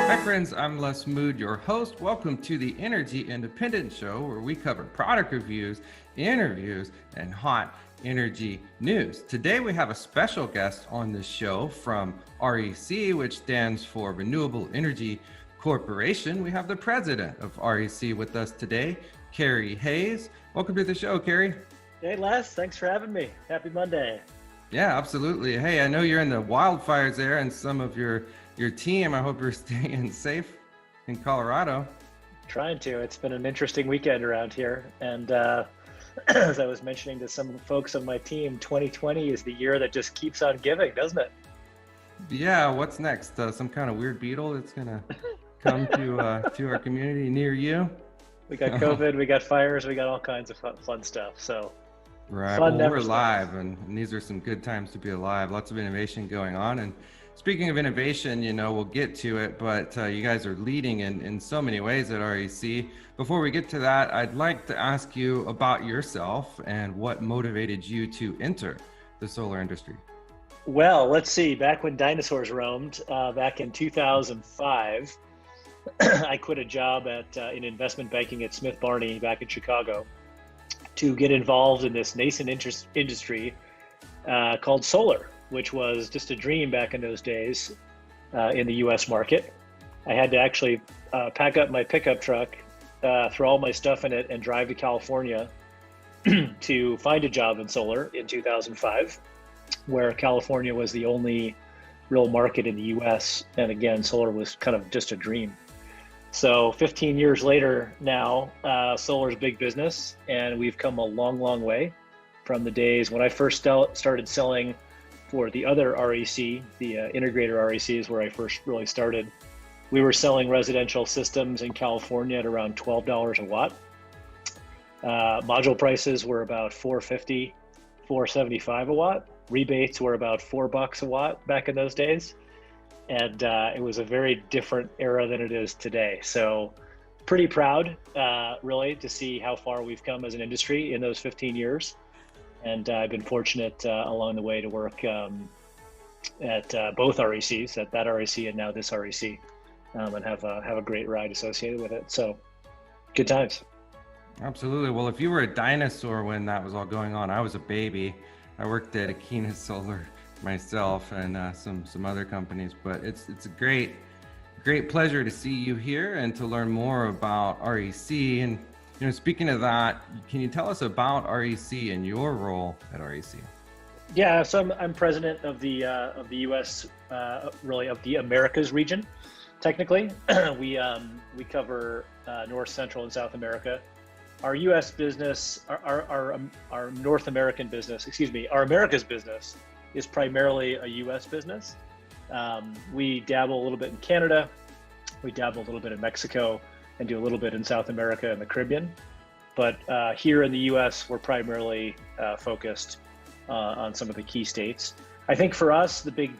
Hi friends, I'm Les Mood, your host. Welcome to the Energy Independent Show, where we cover product reviews, interviews, and hot energy news. Today we have a special guest on the show from REC, which stands for Renewable Energy Corporation. We have the president of REC with us today, Kerry Hayes. Welcome to the show, Kerry. Hey Les, thanks for having me. Happy Monday. Yeah, absolutely. Hey, I know you're in the wildfires there and some of your team. I hope you're staying safe in Colorado. Trying to. It's been an interesting weekend around here. And as I was mentioning to some folks on my team, 2020 is the year that just keeps on giving, doesn't it? Yeah, what's next? Some kind of weird beetle that's going to come to our community near you? We got COVID, we got fires, we got all kinds of fun stuff. So right. Well, we're alive, and these are some good times to be alive. Lots of innovation going on. And speaking of innovation, we'll get to it, but you guys are leading in so many ways at REC. Before we get to that, I'd like to ask you about yourself and what motivated you to enter the solar industry. Well, let's see. Back when dinosaurs roamed, back in 2005, I quit a job in investment banking at Smith Barney back in Chicago to get involved in this nascent industry called solar, which was just a dream back in those days in the US market. I had to actually pack up my pickup truck, throw all my stuff in it, and drive to California to find a job in solar in 2005, where California was the only real market in the US. And again, solar was kind of just a dream. So 15 years later now, solar's big business, and we've come a long, long way from the days when I first started selling for the other REC, the integrator REC is where I first really started. We were selling residential systems in California at around $12 a watt. Module prices were about $450, $475 a watt. Rebates were about $4 a watt back in those days. And it was a very different era than it is today. So pretty proud, really, to see how far we've come as an industry in those 15 years. And I've been fortunate along the way to work at both RECs, at that REC and now this REC, and have a great ride associated with it. So good times. Absolutely. Well, if you were a dinosaur when that was all going on, I was a baby. I worked at Aquinas Solar myself and some other companies, but it's a great pleasure to see you here and to learn more about REC. And speaking of that, can you tell us about REC and your role at REC? Yeah, so I'm president of the U.S. Really of the Americas region. Technically, we cover North, Central, and South America. Our U.S. business, our North American business, our Americas business is primarily a U.S. business. We dabble a little bit in Canada, we dabble a little bit in Mexico, and do a little bit in South America and the Caribbean. But here in the US, we're primarily focused on some of the key states. I think for us, the big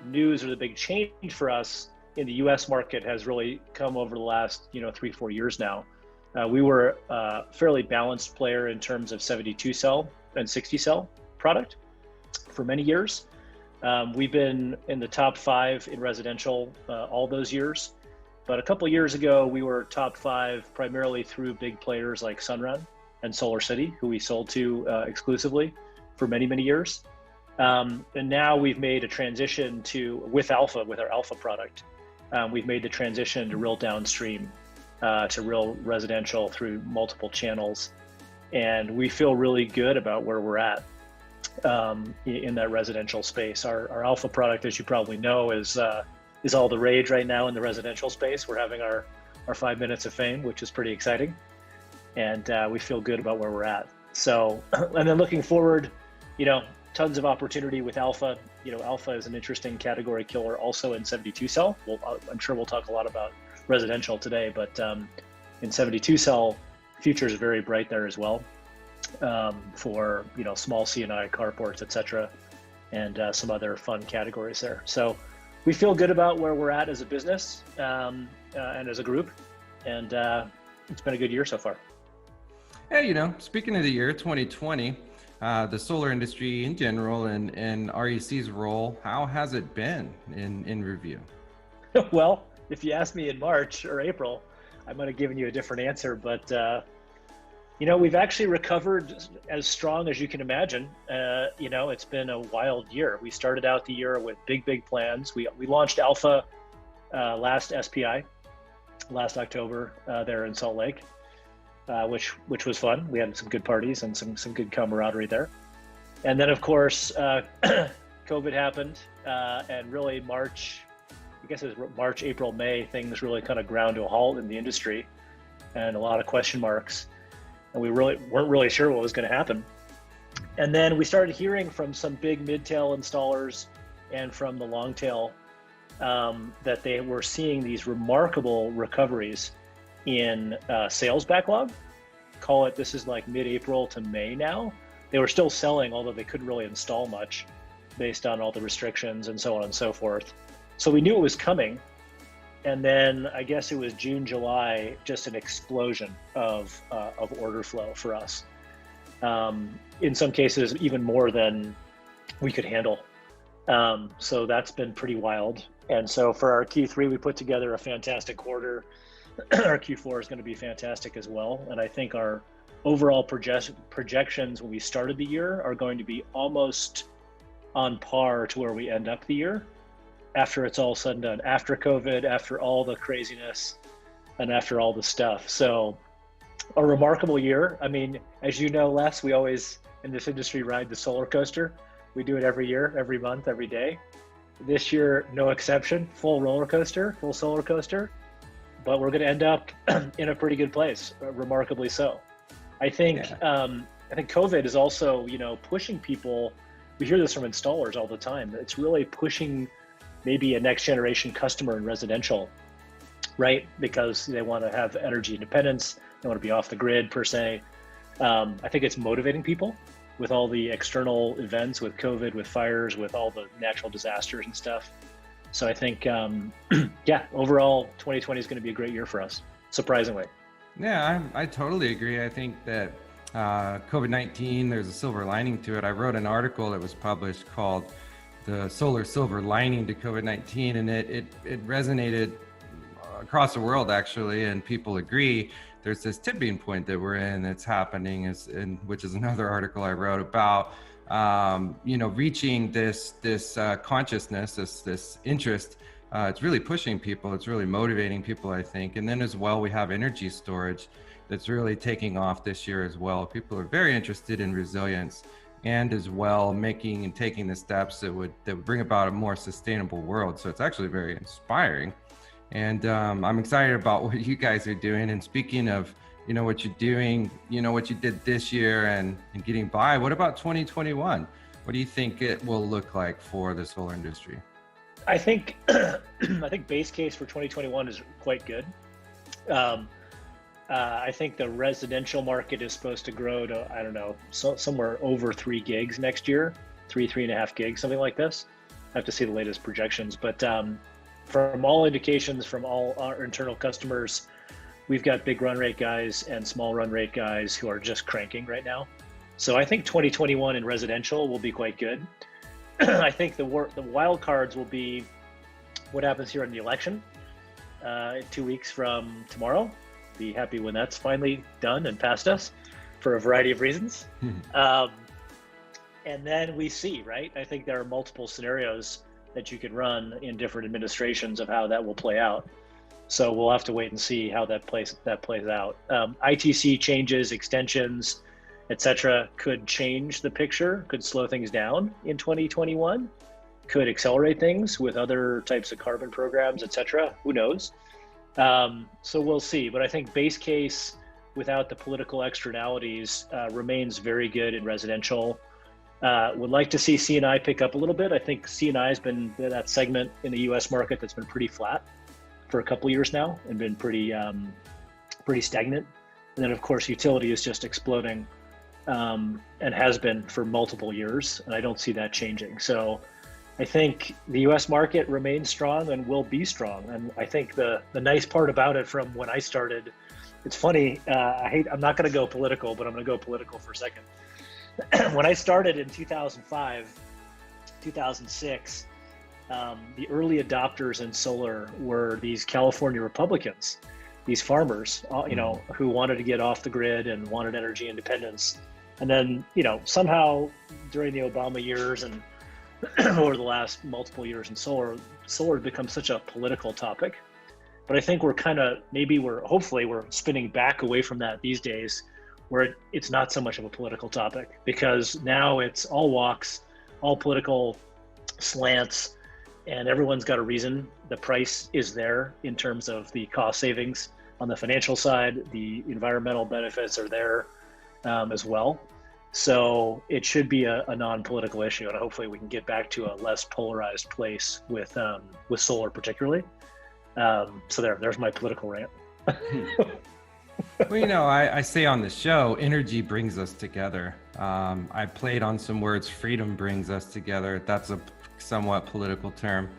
news or the big change for us in the US market has really come over the last 3-4 years now. We were a fairly balanced player in terms of 72 cell and 60 cell product for many years. We've been in the top 5 in residential all those years. But a couple of years ago, we were top 5 primarily through big players like Sunrun and SolarCity, who we sold to exclusively for many, many years. And now we've made a transition with Alpha, with our Alpha product. We've made the transition to real downstream, to real residential through multiple channels. And we feel really good about where we're at in that residential space. Our Alpha product, as you probably know, is all the rage right now in the residential space. We're having our 5 minutes of fame, which is pretty exciting. And we feel good about where we're at. So, and then looking forward, tons of opportunity with Alpha. Alpha is an interesting category killer also in 72 cell. I'm sure we'll talk a lot about residential today, but in 72 cell, future is very bright there as well for, small C&I carports, et cetera, and some other fun categories there. So we feel good about where we're at as a business and as a group, and it's been a good year so far. Hey, speaking of the year 2020, the solar industry in general and REC's role, how has it been in review? Well, if you asked me in March or April, I might have given you a different answer. But we've actually recovered as strong as you can imagine. It's been a wild year. We started out the year with big plans. We launched Alpha last SPI, last October there in Salt Lake, which was fun. We had some good parties and some good camaraderie there. And then, of course, COVID happened, and really March, I guess it was March, April, May, things really kind of ground to a halt in the industry and a lot of question marks. And we weren't really sure what was going to happen. And then we started hearing from some big mid-tail installers and from the long tail that they were seeing these remarkable recoveries in sales backlog. This is like mid-April to May now. They were still selling, although they couldn't really install much based on all the restrictions and so on and so forth. So we knew it was coming. And then I guess it was June, July, just an explosion of order flow for us. In some cases, even more than we could handle. So that's been pretty wild. And so for our Q3, we put together a fantastic quarter. Our Q4 is going to be fantastic as well. And I think our overall projections when we started the year are going to be almost on par to where we end up the year after it's all said and done, after COVID, after all the craziness, and after all the stuff. So a remarkable year. I mean, as you know, Les, we always in this industry ride the solar coaster. We do it every year, every month, every day. This year, no exception, full roller coaster, full solar coaster, but we're going to end up in a pretty good place, remarkably so. I think COVID is also, pushing people. We hear this from installers all the time. It's really pushing maybe a next generation customer in residential, right? Because they want to have energy independence. They want to be off the grid per se. I think it's motivating people with all the external events, with COVID, with fires, with all the natural disasters and stuff. So I think, overall 2020 is going to be a great year for us, surprisingly. Yeah, I totally agree. I think that COVID-19, there's a silver lining to it. I wrote an article that was published called The Solar Silver Lining to COVID-19, and it resonated across the world, actually, and people agree. There's this tipping point that we're in that's happening, which is another article I wrote about, reaching this consciousness, this interest. It's really pushing people. It's really motivating people, I think. And then as well, we have energy storage that's really taking off this year as well. People are very interested in resilience and as well making and taking the steps that would bring about a more sustainable world. So it's actually very inspiring. And I'm excited about what you guys are doing. And speaking of, what you're doing, what you did this year and getting by, what about 2021? What do you think it will look like for the solar industry? I think base case for 2021 is quite good. I think the residential market is supposed to grow to, somewhere over 3 gigs next year, 3.5 gigs, something like this. I have to see the latest projections, but from all indications from all our internal customers, we've got big run rate guys and small run rate guys who are just cranking right now. So I think 2021 in residential will be quite good. I think the wild cards will be what happens here in the election 2 weeks from tomorrow. Be happy when that's finally done and past us for a variety of reasons. And then we see, right? I think there are multiple scenarios that you could run in different administrations of how that will play out. So we'll have to wait and see how that plays out. ITC changes, extensions, etc., could change the picture, could slow things down in 2021, could accelerate things with other types of carbon programs, etc. Who knows? So we'll see. But I think base case, without the political externalities, remains very good in residential. Would like to see C&I pick up a little bit. I think C&I has been that segment in the U.S. market that's been pretty flat for a couple of years now and been pretty stagnant. And then, of course, utility is just exploding and has been for multiple years. And I don't see that changing. So I think the U.S. market remains strong and will be strong. And I think the nice part about it from when I started, it's funny, I'm not going to go political, but I'm going to go political for a second. When I started in 2005, 2006, the early adopters in solar were these California Republicans, these farmers, who wanted to get off the grid and wanted energy independence. And then, somehow during the Obama years and over the last multiple years in solar has become such a political topic. But I think hopefully we're spinning back away from that these days, where it's not so much of a political topic, because now it's all walks, all political slants, and everyone's got a reason. The price is there in terms of the cost savings on the financial side. The environmental benefits are there as well. So it should be a non-political issue, and hopefully we can get back to a less polarized place with solar particularly. So there's my political rant. Well, I say on the show, energy brings us together. I played on some words, freedom brings us together. That's a somewhat political term.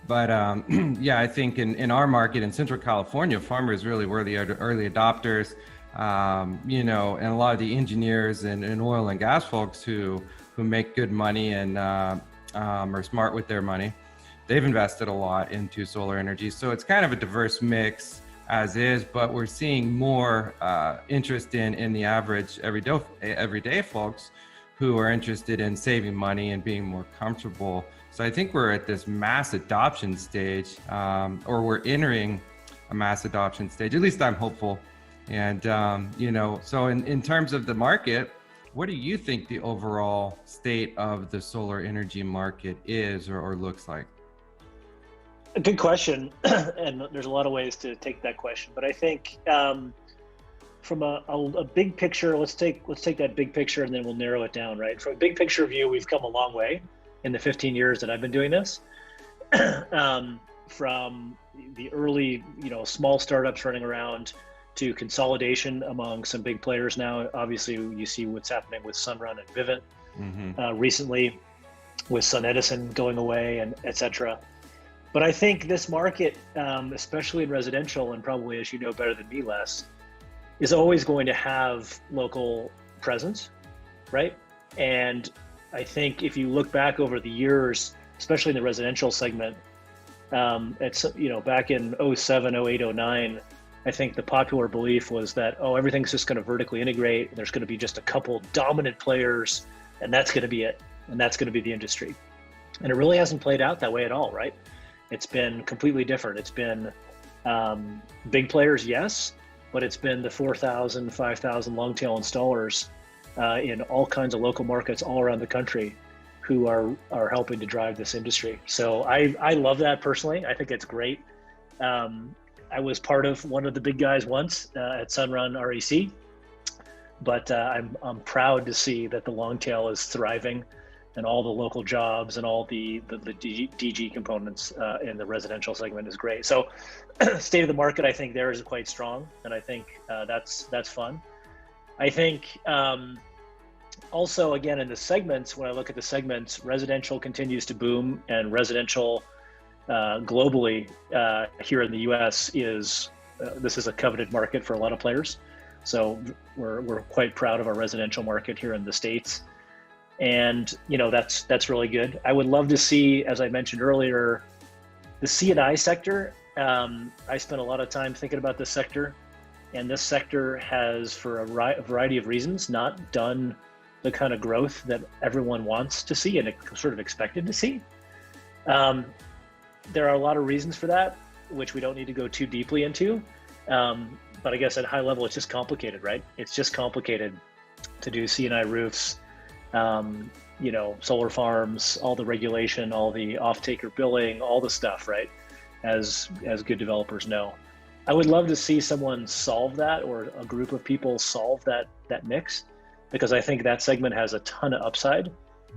But I think in our market in Central California, farmers really were the early adopters, and a lot of the engineers and oil and gas folks who make good money and are smart with their money. They've invested a lot into solar energy. So it's kind of a diverse mix as is, but we're seeing more interest in the average everyday folks who are interested in saving money and being more comfortable. So I think we're at this mass adoption stage, or we're entering a mass adoption stage. At least I'm hopeful. And, so in terms of the market, what do you think the overall state of the solar energy market is or looks like? A good question, and there's a lot of ways to take that question. But I think from a big picture, let's take that big picture, and then we'll narrow it down. Right, from a big picture view, we've come a long way in the 15 years that I've been doing this. From the early, small startups running around to consolidation among some big players now. Obviously, you see what's happening with Sunrun and Vivint recently, with SunEdison going away, and et cetera. But I think this market, especially in residential, and probably as you know better than me, Les, is always going to have local presence, right? And I think if you look back over the years, especially in the residential segment, back in 07, 08, 09, I think the popular belief was that, everything's just going to vertically integrate. There's going to be just a couple dominant players, and that's going to be it. And that's going to be the industry. And it really hasn't played out that way at all, right? It's been completely different. It's been big players, yes, but it's been the 4,000, 5,000 long tail installers in all kinds of local markets all around the country who are helping to drive this industry. So I love that personally. I think it's great. I was part of one of the big guys once at Sunrun REC, but I'm proud to see that the long tail is thriving, and all the local jobs and all the DG components in the residential segment is great. So state of the market, I think there is quite strong, and I think that's fun. I think also, again, in the segments, when I look at the segments, residential continues to boom, and residential globally here in the US this is a coveted market for a lot of players. So we're quite proud of our residential market here in the States. And that's really good. I would love to see, as I mentioned earlier, the C&I sector. I spent a lot of time thinking about this sector, and this sector has, for a variety of reasons, not done the kind of growth that everyone wants to see and sort of expected to see. There are a lot of reasons for that, which we don't need to go too deeply into. But I guess at a high level, it's just complicated, right? It's just complicated to do C&I roofs, solar farms, all the regulation, all the off-taker billing, all the stuff, right? As good developers know. I would love to see someone solve that, or a group of people solve that mix, because I think that segment has a ton of upside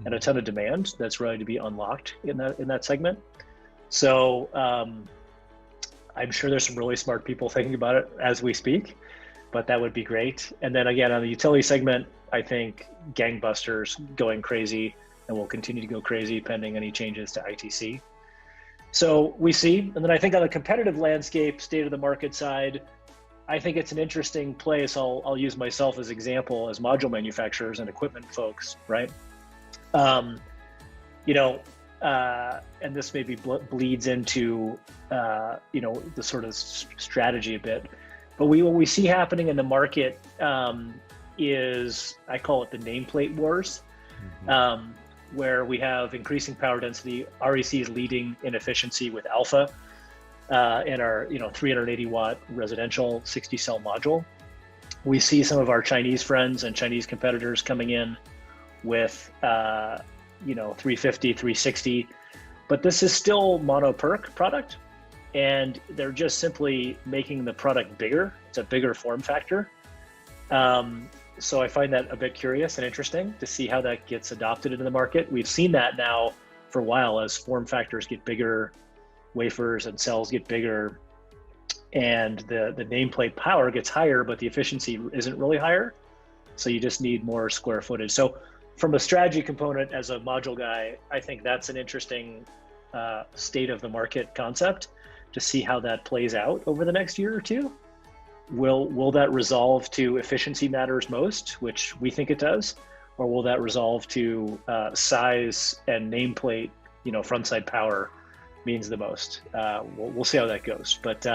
and a ton of demand that's ready to be unlocked in that segment. So I'm sure there's some really smart people thinking about it as we speak, but that would be great. And then again, on the utility segment, I think gangbusters, going crazy, and will continue to go crazy pending any changes to ITC. So we see, and then I think on the competitive landscape, state of the market side, I think it's an interesting place. I'll use myself as example as module manufacturers and equipment folks, right? and this maybe bleeds into the sort of strategy a bit. But what we see happening in the market is, I call it the nameplate wars, where we have increasing power density. REC is leading in efficiency with Alpha and our 380 watt residential 60 cell module. We see some of our Chinese friends and Chinese competitors coming in with 350, 360, but this is still mono PERC product, and they're just simply making the product bigger. It's a bigger form factor. So I find that a bit curious and interesting to see how that gets adopted into the market. We've seen that now for a while as form factors get bigger, wafers and cells get bigger, and the nameplate power gets higher, but the efficiency isn't really higher. So you just need more square footage. So from a strategy component, as a module guy, I think that's an interesting state of the market concept to see how that plays out over the next year or two. Will that resolve to efficiency matters most, which we think it does, or will that resolve to size and nameplate, front side power means the most? We'll see how that goes. But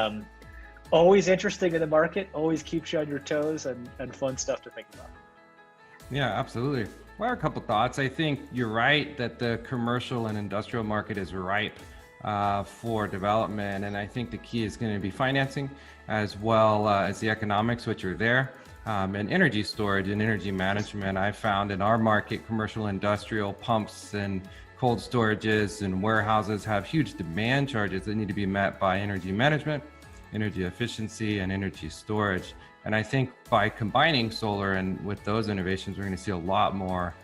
always interesting in the market, always keeps you on your toes, and fun stuff to think about. Yeah, absolutely. Well, a couple thoughts. I think you're right that the commercial and industrial market is ripe for development. And I think the key is going to be financing as well as the economics, which are there. And energy storage and energy management. I found in our market, commercial industrial pumps and cold storages and warehouses have huge demand charges that need to be met by energy management, energy efficiency, and energy storage. And I think by combining solar and with those innovations, we're going to see a lot more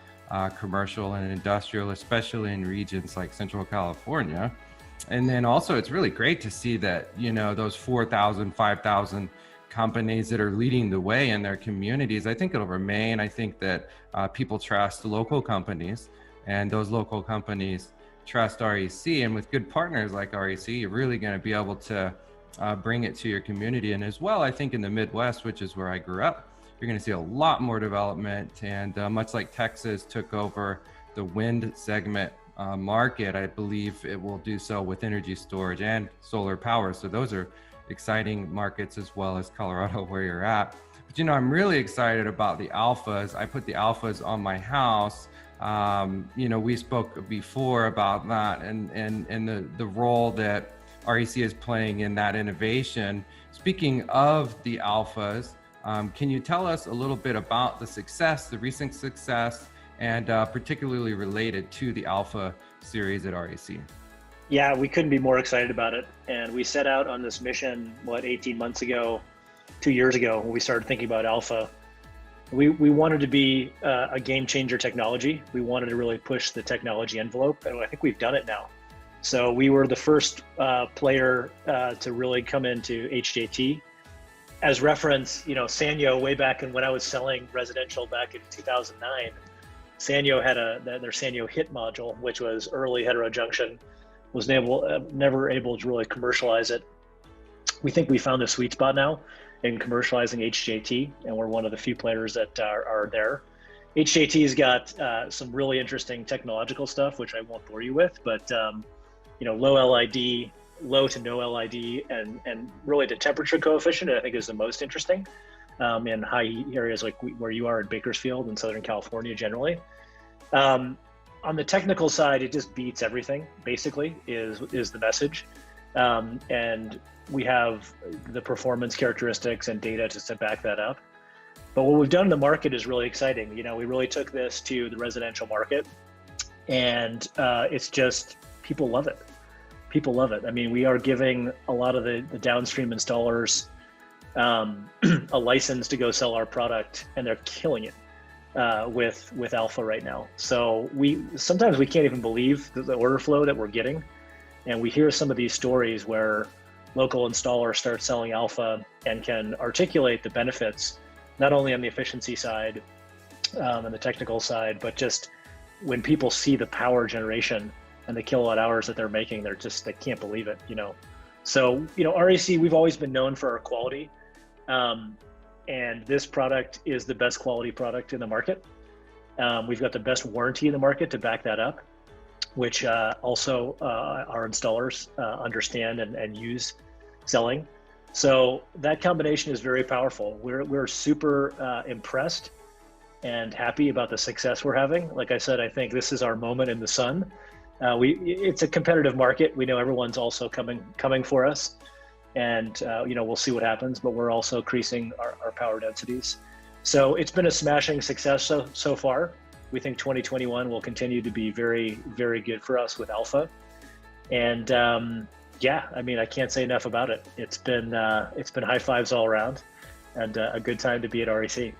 commercial and industrial, especially in regions like Central California. And then also, it's really great to see that, those 4,000, 5,000 companies that are leading the way in their communities. I think it'll remain. I think that people trust local companies, and those local companies trust REC. And with good partners like REC, you're really going to be able to bring it to your community. And as well, I think in the Midwest, which is where I grew up, you're going to see a lot more development. And much like Texas took over the wind segment market, I believe it will do so with energy storage and solar power. So those are exciting markets, as well as Colorado, where you're at. But I'm really excited about the alphas. I put the alphas on my house. We spoke before about that and the role that REC is playing in that innovation. Speaking of the alphas, can you tell us a little bit about the recent success, and particularly related to the Alpha series at REC? Yeah, we couldn't be more excited about it. And we set out on this mission, 18 months ago, 2 years ago, when we started thinking about Alpha. We wanted to be a game changer technology. We wanted to really push the technology envelope, and I think we've done it now. So we were the first player to really come into HJT. As reference, Sanyo, way back when I was selling residential back in 2009, Sanyo had their Sanyo HIT module, which was early heterojunction, was never able to really commercialize it. We think we found the sweet spot now in commercializing HJT, and we're one of the few players that are there. HJT's got some really interesting technological stuff, which I won't bore you with, but low LID, low to no LID, and really the temperature coefficient, I think, is the most interesting in high heat areas like where you are in Bakersfield and Southern California generally. On the technical side, it just beats everything, basically, is the message. And we have the performance characteristics and data to back that up. But what we've done in the market is really exciting. We really took this to the residential market, and it's just, people love it. People love it. I mean, we are giving a lot of the downstream installers a license to go sell our product, and they're killing it with Alpha right now. So sometimes we can't even believe the order flow that we're getting. And we hear some of these stories where local installers start selling Alpha and can articulate the benefits, not only on the efficiency side and the technical side, but just when people see the power generation and the kilowatt hours that they're making, they can't believe it, So, REC, we've always been known for our quality. And this product is the best quality product in the market. We've got the best warranty in the market to back that up. which also our installers understand and use selling. So that combination is very powerful. We're super impressed and happy about the success we're having. Like I said, I think this is our moment in the sun. It's a competitive market. We know everyone's also coming for us, and we'll see what happens. But we're also increasing our power densities. So it's been a smashing success so far. We think 2021 will continue to be very, very good for us with Alpha. And I can't say enough about it. It's been high fives all around, and a good time to be at REC.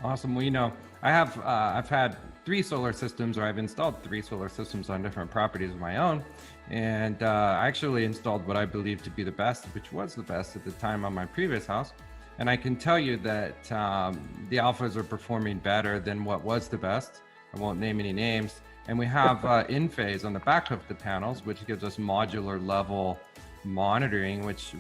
Awesome. Well, I've had 3 solar systems, or I've installed 3 solar systems on different properties of my own. And I actually installed what I believe to be the best, which was the best at the time on my previous house. And I can tell you that the Alphas are performing better than what was the best. I won't name any names. And we have in-phase on the back of the panels, which gives us modular level monitoring, which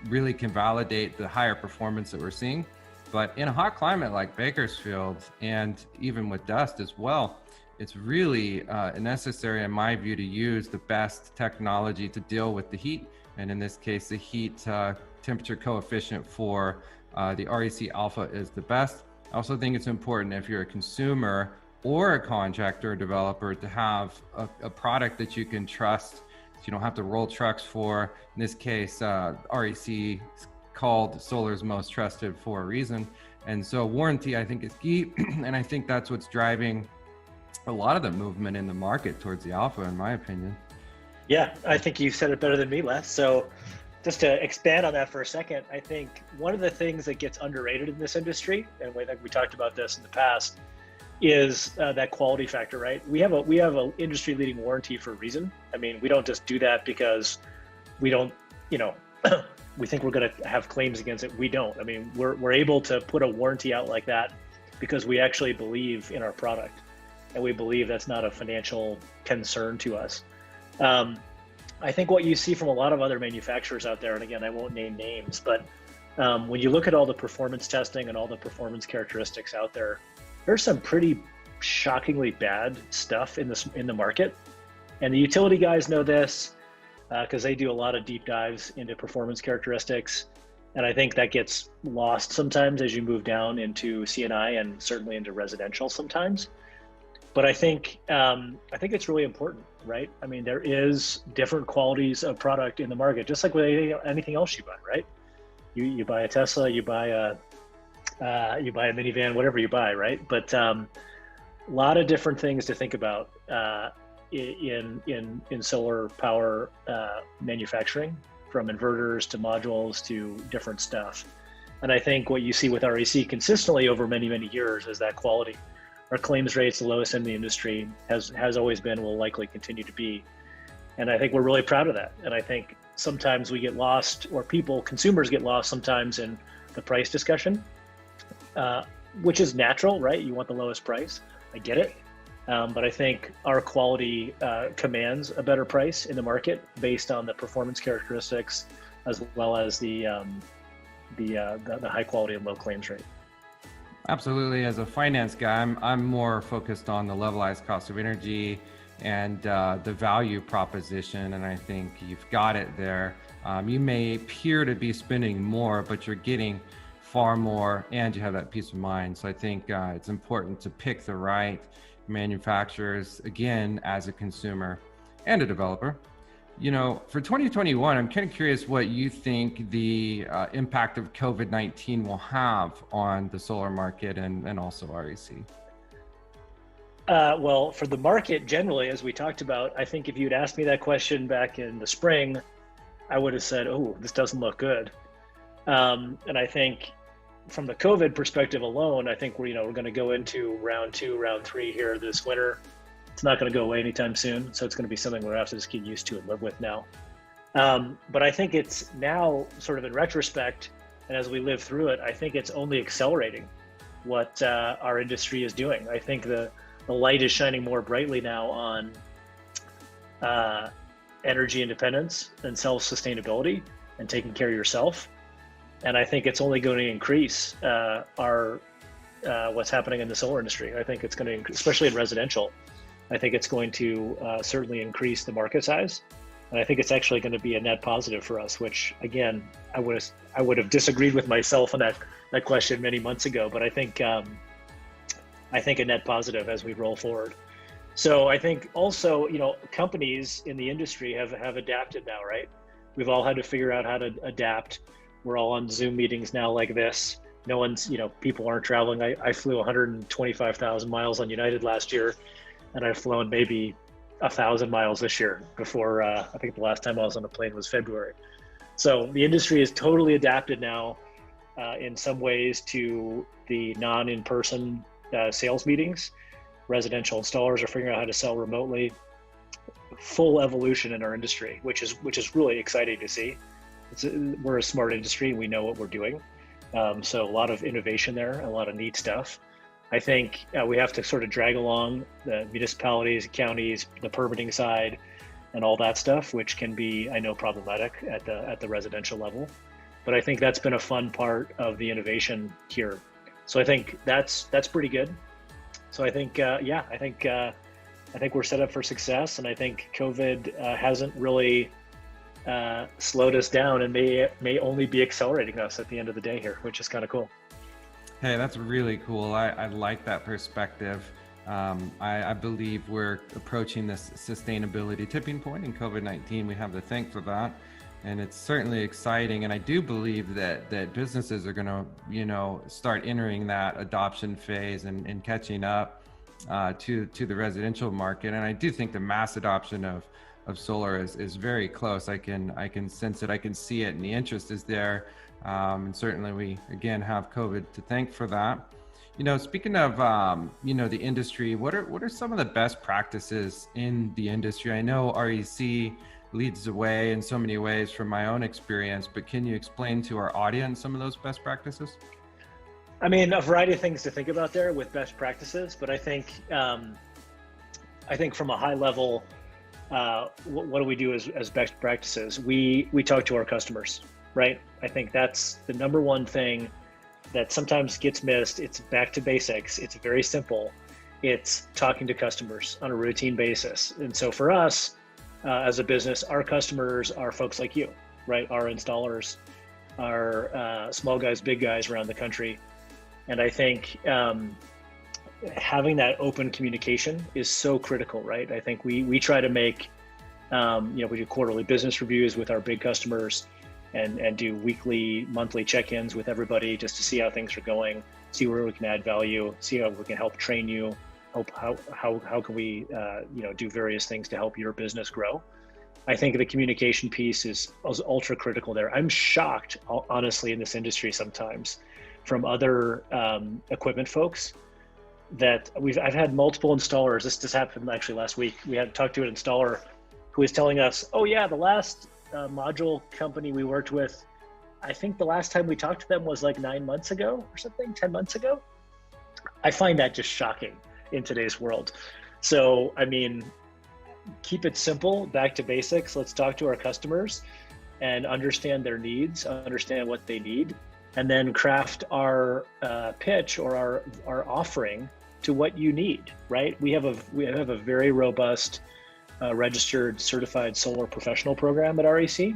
really can validate the higher performance that we're seeing. But in a hot climate like Bakersfield, and even with dust as well, it's really necessary, in my view, to use the best technology to deal with the heat. And in this case, the heat temperature coefficient for the REC Alpha is the best. I also think it's important, if you're a consumer or a contractor or developer, to have a product that you can trust, so you don't have to roll trucks for. In this case, REC called solar's most trusted for a reason. And so warranty, I think, is key. And I think that's what's driving a lot of the movement in the market towards the Alpha, in my opinion. Yeah, I think you said it better than me, Les. So just to expand on that for a second, I think one of the things that gets underrated in this industry, and we talked about this in the past, is that quality factor, right? We have a industry leading warranty for a reason. I mean, we don't just do that because we don't, we think we're going to have claims against it. We don't. I mean, we're able to put a warranty out like that because we actually believe in our product, and we believe that's not a financial concern to us. I think what you see from a lot of other manufacturers out there, and again, I won't name names, but when you look at all the performance testing and all the performance characteristics out there, there's some pretty shockingly bad stuff in the market. And the utility guys know this because they do a lot of deep dives into performance characteristics. And I think that gets lost sometimes as you move down into C&I and certainly into residential sometimes. But I think it's really important, right? I mean, there is different qualities of product in the market, just like with anything else you buy, right? You buy a Tesla, you buy a minivan, whatever you buy, right? But a lot of different things to think about in solar power manufacturing, from inverters to modules to different stuff. And I think what you see with REC consistently over many, many years is that quality. Our claims rate's the lowest in the industry, has always been, will likely continue to be. And I think we're really proud of that. And I think sometimes we get lost, or consumers get lost sometimes in the price discussion, which is natural, right? You want the lowest price. I get it. But I think our quality commands a better price in the market based on the performance characteristics, as well as the high quality and low claims rate. Absolutely. As a finance guy, I'm more focused on the levelized cost of energy and the value proposition. And I think you've got it there. You may appear to be spending more, but you're getting far more, and you have that peace of mind. So I think it's important to pick the right manufacturers, again, as a consumer and a developer. For 2021, I'm kind of curious what you think the impact of COVID-19 will have on the solar market and also REC. Well, for the market generally, as we talked about, I think if you'd asked me that question back in the spring, I would have said, oh, this doesn't look good. And I think from the COVID perspective alone, I think we're going to go into round 2, round 3 here this winter. It's not going to go away anytime soon. So it's going to be something we're going to have to just get used to and live with now. But I think it's now, sort of in retrospect, and as we live through it, I think it's only accelerating what our industry is doing. I think the light is shining more brightly now on energy independence and self-sustainability and taking care of yourself. And I think it's only going to increase what's happening in the solar industry. I think it's going to, especially in residential. I think it's going to certainly increase the market size. And I think it's actually going to be a net positive for us, which again, I would have disagreed with myself on that question many months ago, but I think a net positive as we roll forward. So I think also, companies in the industry have adapted now, right? We've all had to figure out how to adapt. We're all on Zoom meetings now like this. No one's, people aren't traveling. I flew 125,000 miles on United last year, and I've flown maybe 1,000 miles this year before, I think the last time I was on a plane was February. So the industry is totally adapted now in some ways to the non-in-person sales meetings. Residential installers are figuring out how to sell remotely. Full evolution in our industry, which is really exciting to see. We're a smart industry and we know what we're doing. So a lot of innovation there, a lot of neat stuff. I think we have to sort of drag along the municipalities, counties, the permitting side, and all that stuff, which can be, I know, problematic at the residential level. But I think that's been a fun part of the innovation here. So I think that's pretty good. So I think, I think we're set up for success, and I think COVID hasn't really slowed us down, and may only be accelerating us at the end of the day here, which is kind of cool. Hey, that's really cool. I like that perspective. I believe we're approaching this sustainability tipping point in COVID-19. We have to thank for that. And it's certainly exciting. And I do believe that businesses are going to, start entering that adoption phase and catching up to the residential market. And I do think the mass adoption of solar is very close. I can sense it. I can see it, and the interest is there. And certainly we, again, have COVID to thank for that. Speaking of, the industry, what are some of the best practices in the industry? I know REC leads the way in so many ways from my own experience, but can you explain to our audience some of those best practices? I mean, a variety of things to think about there with best practices, but I think from a high level, what do we do as best practices? We talk to our customers, right? I think that's the number one thing that sometimes gets missed. It's back to basics. It's very simple. It's talking to customers on a routine basis. And so for us, as a business, our customers are folks like you, right? Our installers are small guys, big guys around the country. And I think having that open communication is so critical, right? I think we try to make, we do quarterly business reviews with our big customers and do weekly, monthly check-ins with everybody just to see how things are going, see where we can add value, see how we can help train you, how can we do various things to help your business grow. I think the communication piece is ultra critical there. I'm shocked, honestly, in this industry sometimes from other equipment folks that I've had multiple installers. This happened actually last week. We had talked to an installer who was telling us, oh yeah, the last module company we worked with, I think the last time we talked to them was like 9 months ago or something, 10 months ago. I find that just shocking in today's world. So, I mean, keep it simple, back to basics. Let's talk to our customers and understand their needs, understand what they need, and then craft our pitch or our offering to what you need, right? We have a very robust registered certified solar professional program at REC,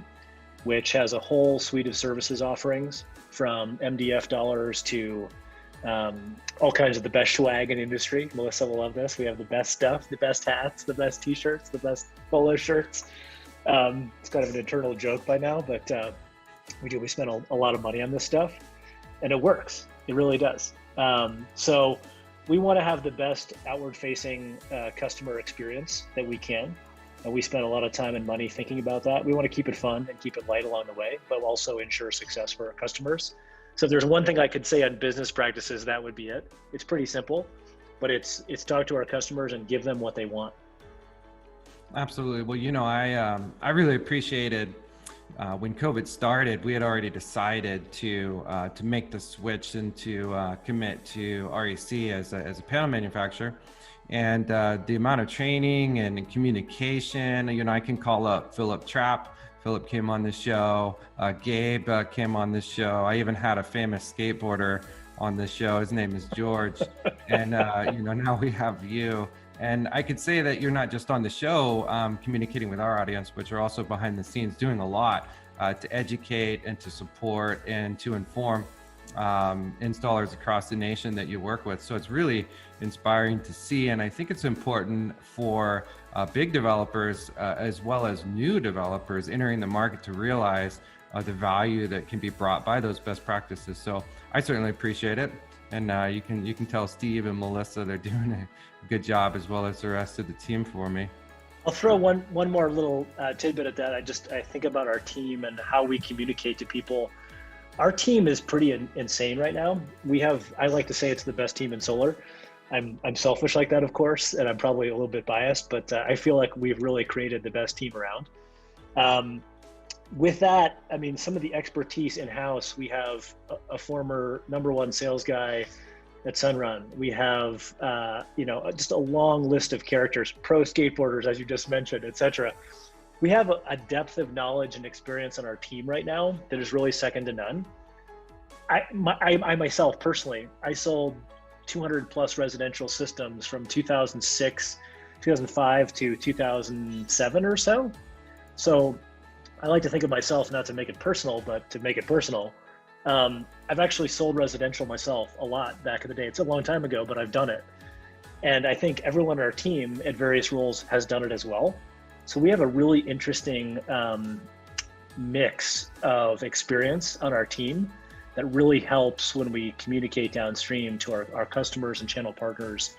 which has a whole suite of services offerings from MDF dollars to all kinds of the best swag in the industry. Melissa will love this. We have the best stuff, the best hats, the best t-shirts, the best polo shirts. It's kind of an internal joke by now, but we spend a lot of money on this stuff, and it works. It really does. So we want to have the best outward-facing customer experience that we can, and we spend a lot of time and money thinking about that. We want to keep it fun and keep it light along the way, but also ensure success for our customers. So if there's one thing I could say on business practices, that would be it. It's pretty simple, but it's talk to our customers and give them what they want. Absolutely. Well, I really appreciated when COVID started. We had already decided to make the switch and to commit to REC as a panel manufacturer, and the amount of training and communication. I can call up Philip Trapp. Philip came on the show. Gabe came on the show. I even had a famous skateboarder on the show. His name is George. And now we have you. And I could say that you're not just on the show communicating with our audience, but you're also behind the scenes doing a lot to educate and to support and to inform installers across the nation that you work with. So it's really inspiring to see. And I think it's important for big developers as well as new developers entering the market to realize the value that can be brought by those best practices. So I certainly appreciate it. And you can tell Steve and Melissa they're doing a good job, as well as the rest of the team for me. I'll throw one more little tidbit at that. I think about our team and how we communicate to people. Our team is pretty insane right now. I like to say it's the best team in solar. I'm selfish like that, of course, and I'm probably a little bit biased, but I feel like we've really created the best team around. With that, I mean, some of the expertise in-house, we have a former #1 sales guy at Sunrun. We have, just a long list of characters, pro skateboarders, as you just mentioned, etc. We have a depth of knowledge and experience on our team right now that is really second to none. I myself, personally, I sold 200 plus residential systems from 2005 to 2007 or so. So I like to think of myself, not to make it personal, but to make it personal. I've actually sold residential myself a lot back in the day. It's a long time ago, but I've done it. And I think everyone on our team at various roles has done it as well. So we have a really interesting mix of experience on our team that really helps when we communicate downstream to our customers and channel partners.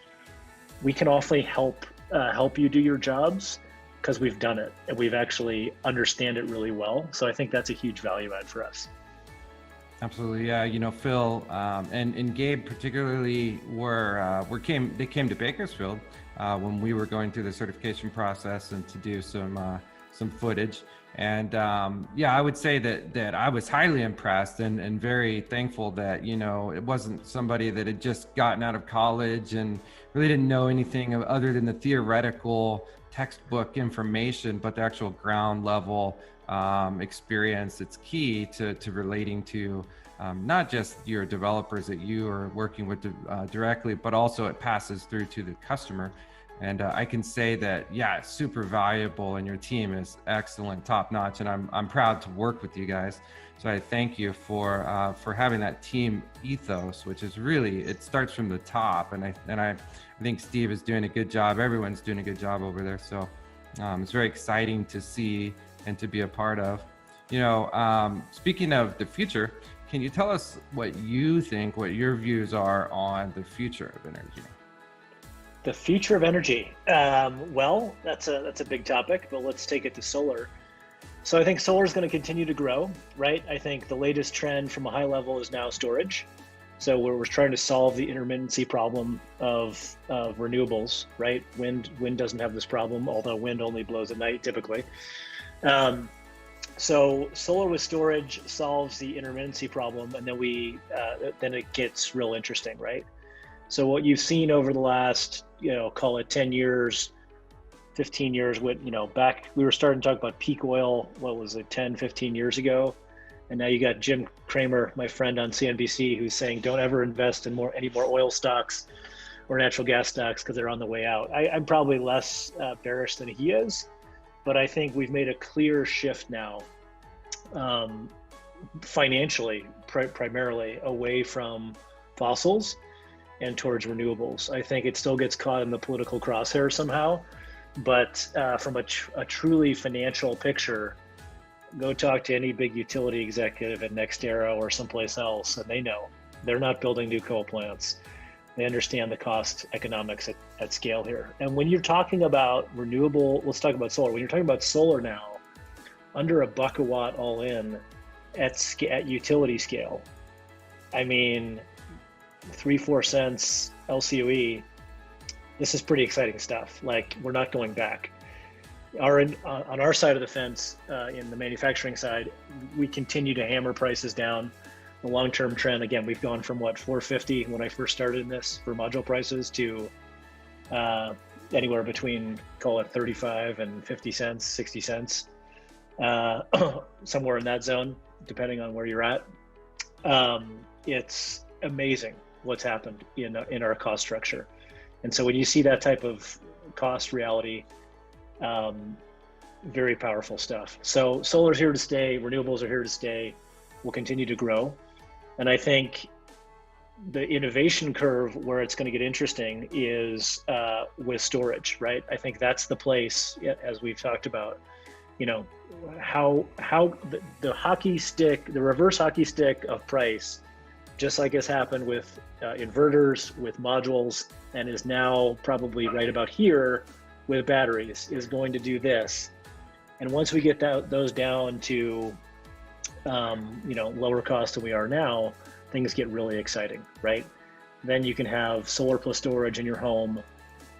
We can awfully help you do your jobs because we've done it and we've actually understand it really well. So I think that's a huge value add for us. Absolutely, yeah. Phil and Gabe particularly they came to Bakersfield when we were going through the certification process and to do some footage. And I would say that I was highly impressed and very thankful that it wasn't somebody that had just gotten out of college and really didn't know anything other than the theoretical textbook information, but the actual ground level experience. It's key to relating to not just your developers that you are working with directly, but also it passes through to the customer. And I can say that, it's super valuable, and your team is excellent, top notch, and I'm proud to work with you guys. So I thank you for having that team ethos, which is really, it starts from the top. And I think Steve is doing a good job. Everyone's doing a good job over there. So it's very exciting to see and to be a part of. Speaking of the future, can you tell us what you think, what your views are on the future of energy? The future of energy. Well, that's a big topic, but let's take it to solar. So I think solar is going to continue to grow, right? I think the latest trend from a high level is now storage. So we're trying to solve the intermittency problem of renewables, right? Wind doesn't have this problem, although wind only blows at night typically. So solar with storage solves the intermittency problem, and then it gets real interesting, right? So what you've seen over the last, call it 10 years, 15 years, back, we were starting to talk about peak oil, 10, 15 years ago. And now you got Jim Cramer, my friend on CNBC, who's saying, don't ever invest in any more oil stocks or natural gas stocks because they're on the way out. I'm probably less bearish than he is, but I think we've made a clear shift now, financially, primarily away from fossils and towards renewables. I think it still gets caught in the political crosshair somehow, but from a truly financial picture, go talk to any big utility executive at NextEra or someplace else, and they know. They're not building new coal plants. They understand the cost economics at scale here. And when you're talking about renewable, let's talk about solar. When you're talking about solar now, under $1 a watt all in at utility scale, I mean, 3-4 cents LCOE, this is pretty exciting stuff. Like, we're not going back. On our side of the fence, in the manufacturing side, we continue to hammer prices down. The long-term trend, again, we've gone from $450 when I first started in this for module prices to anywhere between, call it 35 and 50 cents, 60 cents, somewhere in that zone, depending on where you're at. It's amazing what's happened in our cost structure. And so when you see that type of cost reality, very powerful stuff. So solar's here to stay, renewables are here to stay, will continue to grow. And I think the innovation curve where it's going to get interesting is with storage, right? I think that's the place, as we've talked about, how the hockey stick, the reverse hockey stick of price, just like has happened with inverters, with modules, and is now probably right about here with batteries, is going to do this. And once we get those down to lower cost than we are now, things get really exciting, right? Then you can have solar plus storage in your home,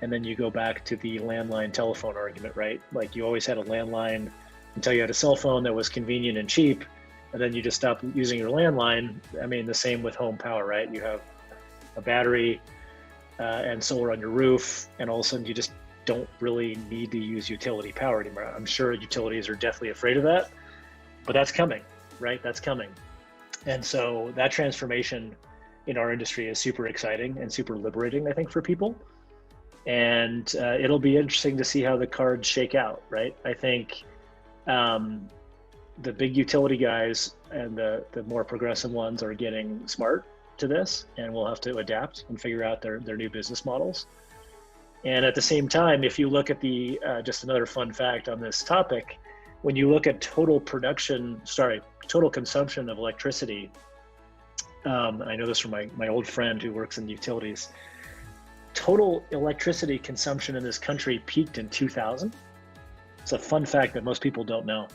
and then you go back to the landline telephone argument, right? Like you always had a landline until you had a cell phone that was convenient and cheap, and then you just stopped using your landline. I mean, the same with home power, right? You have a battery and solar on your roof, and all of a sudden you just don't really need to use utility power anymore. I'm sure utilities are definitely afraid of that, but that's coming, right? That's coming. And so that transformation in our industry is super exciting and super liberating, I think, for people. And it'll be interesting to see how the cards shake out, right? I think the big utility guys and the more progressive ones are getting smart to this, and we'll have to adapt and figure out their new business models. And at the same time, if you look at just another fun fact on this topic, when you look at total consumption of electricity, I know this from my old friend who works in utilities, total electricity consumption in this country peaked in 2000. It's a fun fact that most people don't know.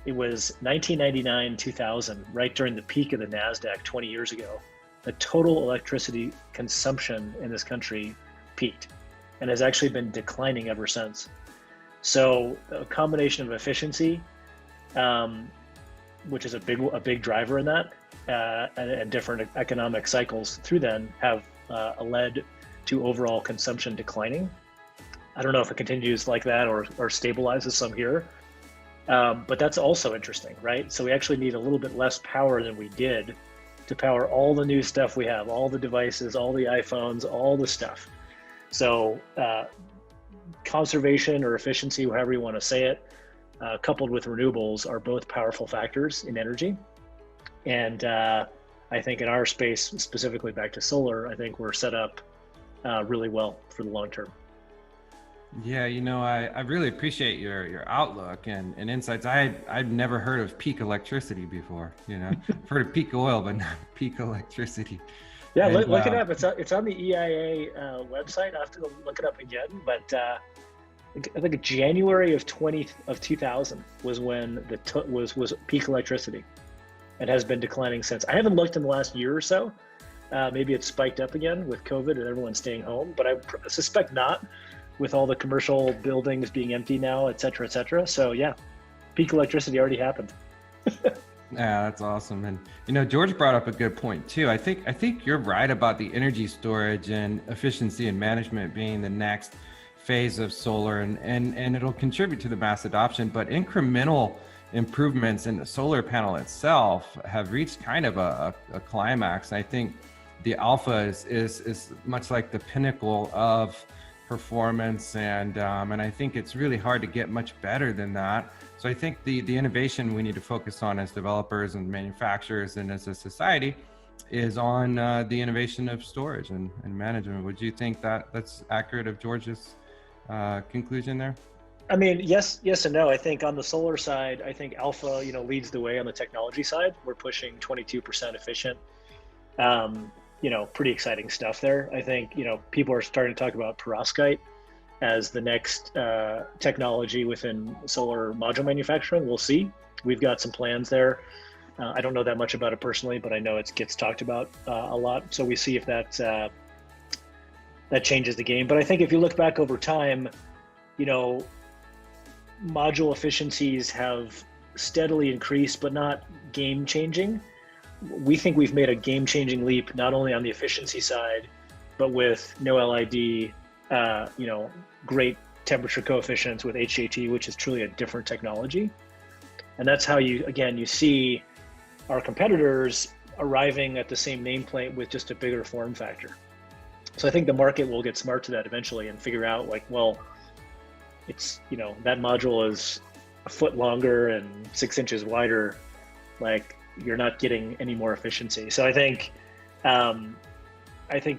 It was 1999, 2000, right during the peak of the NASDAQ 20 years ago. The total electricity consumption in this country peaked and has actually been declining ever since. So a combination of efficiency, which is a big driver in that, and different economic cycles through then have led to overall consumption declining. I don't know if it continues like that or stabilizes some here, but that's also interesting, right? So we actually need a little bit less power than we did to power all the new stuff we have, all the devices, all the iPhones, all the stuff. So conservation or efficiency, however you want to say it, coupled with renewables are both powerful factors in energy. And I think in our space, specifically back to solar, I think we're set up really well for the long term. Yeah, I really appreciate your outlook and insights. I've never heard of peak electricity before. I've heard of peak oil, but not peak electricity. Yeah, look it up. It's on the EIA website. I have to look it up again, but I think January of 2000 was when was peak electricity. It has been declining since. I haven't looked in the last year or so. Maybe it's spiked up again with COVID and everyone staying home, but I suspect not, with all the commercial buildings being empty now, et cetera, et cetera. So yeah, peak electricity already happened. Yeah, that's awesome. And George brought up a good point too. I think you're right about the energy storage and efficiency and management being the next phase of solar, and it'll contribute to the mass adoption, but incremental improvements in the solar panel itself have reached kind of a climax. I think the alpha is much like the pinnacle of performance, and I think it's really hard to get much better than that. So I think the innovation we need to focus on as developers and manufacturers and as a society is on the innovation of storage and management. Would you think that that's accurate of George's conclusion there? I mean, yes and no. I think on the solar side, I think Alpha, leads the way on the technology side. We're pushing 22% efficient. Pretty exciting stuff there. I think, people are starting to talk about perovskite as the next technology within solar module manufacturing. We'll see. We've got some plans there. I don't know that much about it personally, but I know it gets talked about a lot. So we see if that changes the game. But I think if you look back over time, module efficiencies have steadily increased, but not game changing. We think we've made a game changing leap, not only on the efficiency side, but with no LID, great temperature coefficients with HJT, which is truly a different technology. And that's how you see our competitors arriving at the same nameplate with just a bigger form factor. So I think the market will get smart to that eventually and figure out like, well, it's, that module is a foot longer and 6 inches wider. Like, you're not getting any more efficiency. So I think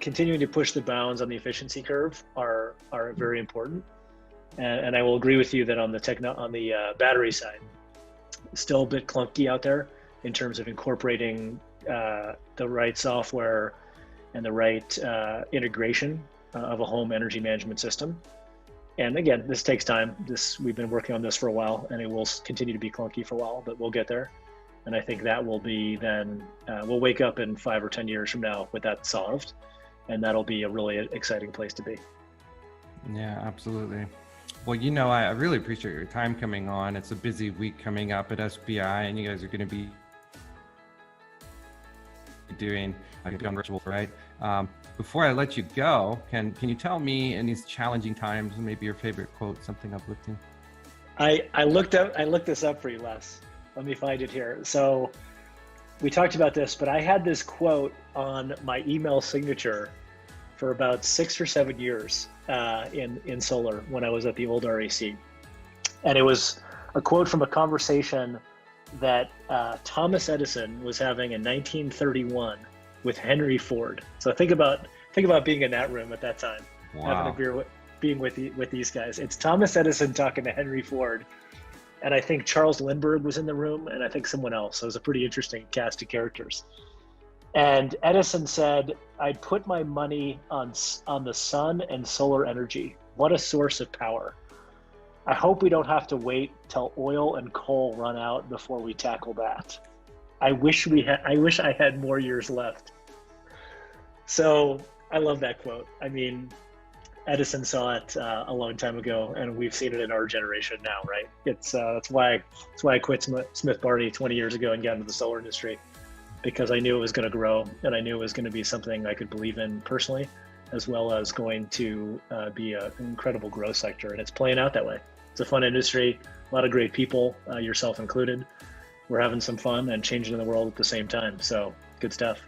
continuing to push the bounds on the efficiency curve are very important. And I will agree with you that on the battery side, still a bit clunky out there in terms of incorporating the right software and the right integration of a home energy management system. And again, this takes time. We've been working on this for a while, and it will continue to be clunky for a while, but we'll get there. And I think that will be then, we'll wake up in 5 or 10 years from now with that solved, and that'll be a really exciting place to be. Yeah, absolutely. Well, I really appreciate your time coming on. It's a busy week coming up at SPI, and you guys are going to be doing on virtual, right? Before I let you go, can you tell me in these challenging times, maybe your favorite quote, something uplifting? I looked this up for you, Les. Let me find it here. So we talked about this, but I had this quote on my email signature for about 6 or 7 years in solar when I was at the old REC. And it was a quote from a conversation that Thomas Edison was having in 1931 with Henry Ford. So think about being in that room at that time, having a beer, being with these guys. It's Thomas Edison talking to Henry Ford, and I think Charles Lindbergh was in the room, and I think someone else. So it was a pretty interesting cast of characters. And Edison said, "I'd put my money on the sun and solar energy. What a source of power. I hope we don't have to wait till oil and coal run out before we tackle that. I wish I had more years left." So I love that quote. I mean, Edison saw it a long time ago, and we've seen it in our generation now, right? That's why I quit Smith Barney 20 years ago and got into the solar industry, because I knew it was going to grow, and I knew it was going to be something I could believe in personally, as well as going to be an incredible growth sector. And it's playing out that way. It's a fun industry, a lot of great people, yourself included. We're having some fun and changing the world at the same time. So good stuff.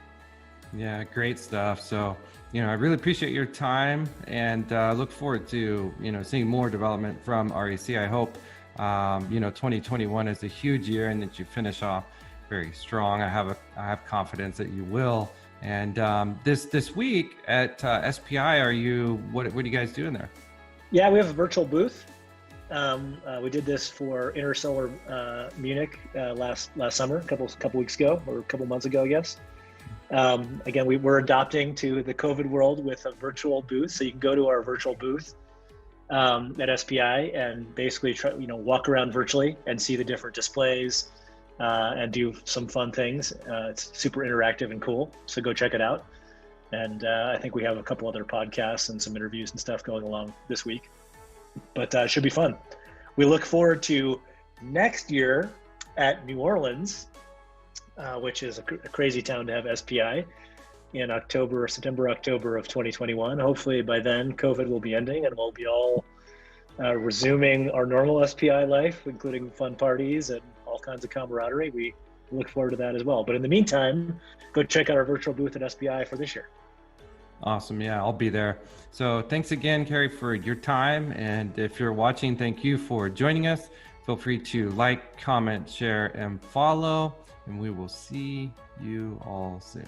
Yeah, great stuff. So, I really appreciate your time, and look forward to, seeing more development from REC. I hope, 2021 is a huge year and that you finish off very strong. I have confidence that you will. And this week at SPI, what are you guys doing there? Yeah, we have a virtual booth. We did this for Intersolar Munich last summer, a couple weeks ago, or a couple months ago, I guess. Again, we're adopting to the COVID world with a virtual booth. So you can go to our virtual booth at SPI and basically walk around virtually and see the different displays and do some fun things. It's super interactive and cool. So go check it out. And I think we have a couple other podcasts and some interviews and stuff going along this week. But it should be fun. We look forward to next year at New Orleans, which is a crazy town to have SPI, in September, October of 2021. Hopefully by then COVID will be ending and we'll be all resuming our normal SPI life, including fun parties and all kinds of camaraderie. We look forward to that as well. But in the meantime, go check out our virtual booth at SPI for this year. Awesome. Yeah, I'll be there. So thanks again, Kerry, for your time. And if you're watching, thank you for joining us. Feel free to like, comment, share, and follow. And we will see you all soon.